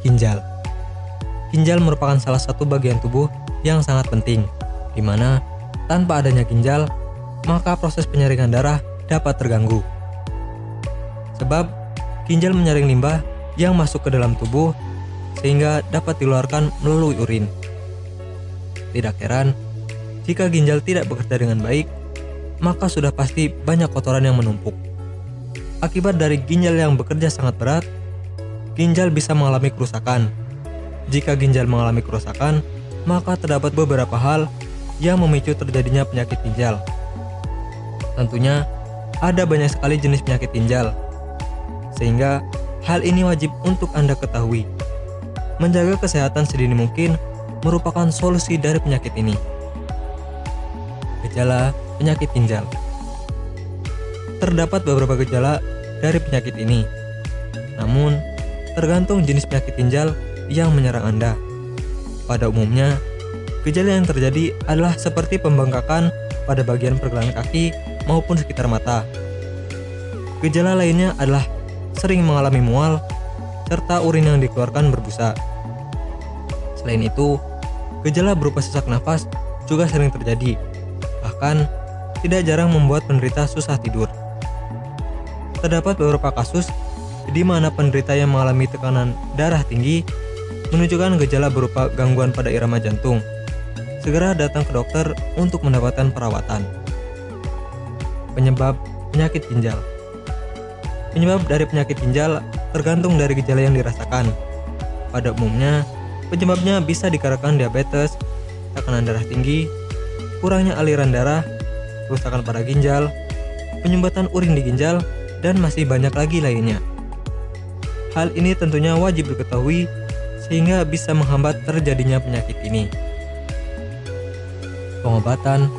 Ginjal. Ginjal merupakan salah satu bagian tubuh yang sangat penting, di mana tanpa adanya ginjal, maka proses penyaringan darah dapat terganggu. Sebab, ginjal menyaring limbah yang masuk ke dalam tubuh sehingga dapat dikeluarkan melalui urin. Tidak heran, jika ginjal tidak bekerja dengan baik, maka sudah pasti banyak kotoran yang menumpuk. Akibat dari ginjal yang bekerja sangat berat, ginjal bisa mengalami kerusakan. Jika ginjal mengalami kerusakan, maka terdapat beberapa hal yang memicu terjadinya penyakit ginjal. Tentunya, ada banyak sekali jenis penyakit ginjal, sehingga hal ini wajib untuk Anda ketahui. Menjaga kesehatan sedini mungkin merupakan solusi dari penyakit ini. Gejala penyakit ginjal. Terdapat beberapa gejala dari penyakit ini, namun tergantung jenis penyakit ginjal yang menyerang Anda. Pada umumnya, gejala yang terjadi adalah seperti pembengkakan pada bagian pergelangan kaki maupun sekitar mata. Gejala lainnya adalah sering mengalami mual, serta urin yang dikeluarkan berbusa. Selain itu, gejala berupa sesak nafas juga sering terjadi, bahkan tidak jarang membuat penderita susah tidur. Terdapat beberapa kasus di mana penderita yang mengalami tekanan darah tinggi menunjukkan gejala berupa gangguan pada irama jantung. Segera datang ke dokter untuk mendapatkan perawatan. Penyebab penyakit ginjal. Penyebab dari penyakit ginjal tergantung dari gejala yang dirasakan. Pada umumnya, penyebabnya bisa dikarenakan diabetes, tekanan darah tinggi, kurangnya aliran darah, kerusakan pada ginjal, penyumbatan urin di ginjal, dan masih banyak lagi lainnya. Hal ini tentunya wajib diketahui sehingga bisa menghambat terjadinya penyakit ini. Pengobatan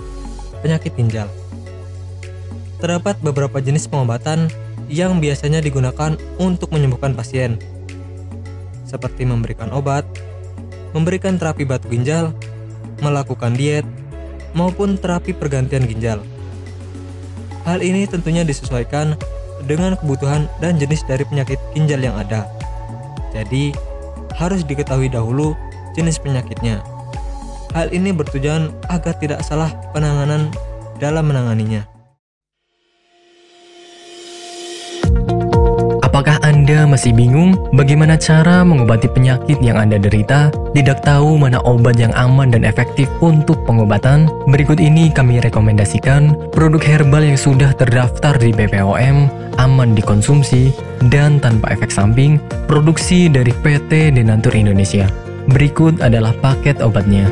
penyakit ginjal. Terdapat beberapa jenis pengobatan yang biasanya digunakan untuk menyembuhkan pasien, seperti memberikan obat, memberikan terapi batu ginjal, melakukan diet, maupun terapi pergantian ginjal. Hal ini tentunya disesuaikan dengan kebutuhan dan jenis dari penyakit ginjal yang ada. Jadi, harus diketahui dahulu jenis penyakitnya. Hal ini bertujuan agar tidak salah penanganan dalam menanganinya. Apakah Anda masih bingung bagaimana cara mengobati penyakit yang Anda derita? Tidak tahu mana obat yang aman dan efektif untuk pengobatan? Berikut ini kami rekomendasikan produk herbal yang sudah terdaftar di BPOM, aman dikonsumsi, dan tanpa efek samping, produksi dari PT Denatur Indonesia. Berikut adalah paket obatnya.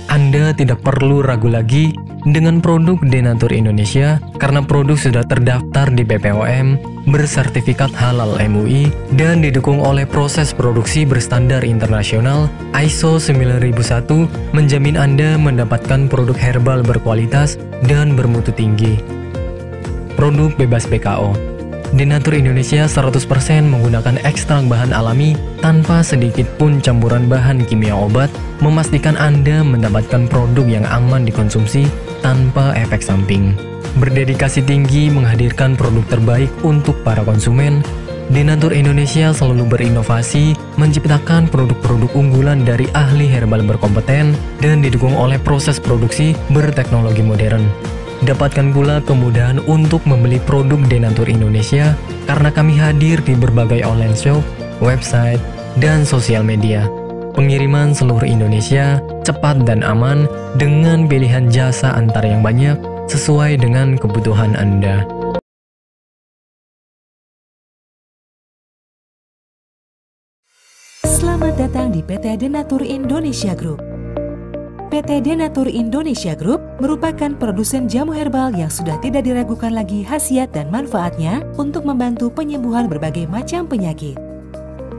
Anda tidak perlu ragu lagi dengan produk Denatur Indonesia karena produk sudah terdaftar di BPOM, bersertifikat halal MUI, dan didukung oleh proses produksi berstandar internasional ISO 9001, menjamin Anda mendapatkan produk herbal berkualitas dan bermutu tinggi. Produk bebas PKO. Denatur Indonesia 100% menggunakan ekstrak bahan alami tanpa sedikit pun campuran bahan kimia obat, memastikan Anda mendapatkan produk yang aman dikonsumsi tanpa efek samping. Berdedikasi tinggi menghadirkan produk terbaik untuk para konsumen, Denatur Indonesia selalu berinovasi, menciptakan produk-produk unggulan dari ahli herbal berkompeten dan didukung oleh proses produksi berteknologi modern. Dapatkan pula kemudahan untuk membeli produk Denatur Indonesia karena kami hadir di berbagai online shop, website, dan sosial media. Pengiriman seluruh Indonesia cepat dan aman dengan pilihan jasa antar yang banyak sesuai dengan kebutuhan Anda. Selamat datang di PT Denatur Indonesia Group. PT Denatur Indonesia Group merupakan produsen jamu herbal yang sudah tidak diragukan lagi khasiat dan manfaatnya untuk membantu penyembuhan berbagai macam penyakit.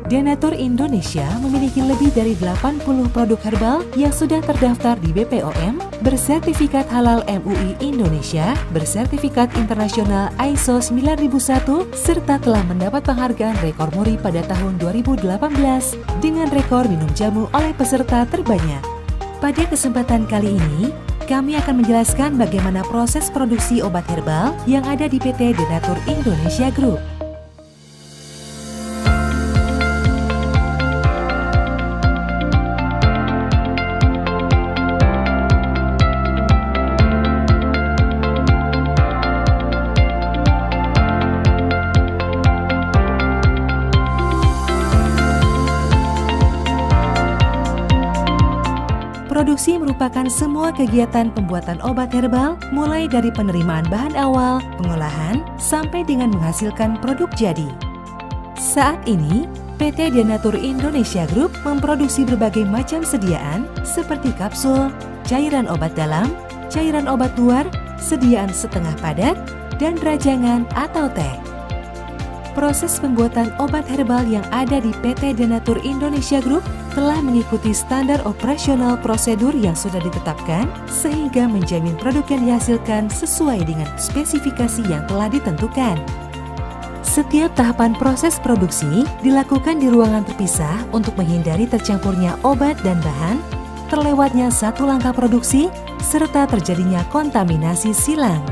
Denatur Indonesia memiliki lebih dari 80 produk herbal yang sudah terdaftar di BPOM, bersertifikat halal MUI Indonesia, bersertifikat internasional ISO 9001, serta telah mendapat penghargaan rekor muri pada tahun 2018 dengan rekor minum jamu oleh peserta terbanyak. Pada kesempatan kali ini, kami akan menjelaskan bagaimana proses produksi obat herbal yang ada di PT Denatur Indonesia Group. Produksi merupakan semua kegiatan pembuatan obat herbal, mulai dari penerimaan bahan awal, pengolahan, sampai dengan menghasilkan produk jadi. Saat ini, PT Denatur Indonesia Group memproduksi berbagai macam sediaan seperti kapsul, cairan obat dalam, cairan obat luar, sediaan setengah padat, dan rajangan atau teh. Proses pembuatan obat herbal yang ada di PT Denatur Indonesia Group telah mengikuti standar operasional prosedur yang sudah ditetapkan sehingga menjamin produk yang dihasilkan sesuai dengan spesifikasi yang telah ditentukan. Setiap tahapan proses produksi dilakukan di ruangan terpisah untuk menghindari tercampurnya obat dan bahan, terlewatnya satu langkah produksi, serta terjadinya kontaminasi silang.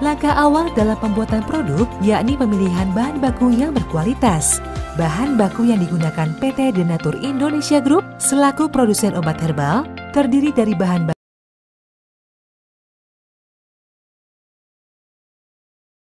Langkah awal dalam pembuatan produk yakni pemilihan bahan baku yang berkualitas. Bahan baku yang digunakan PT Denatur Indonesia Group selaku produsen obat herbal terdiri dari bahan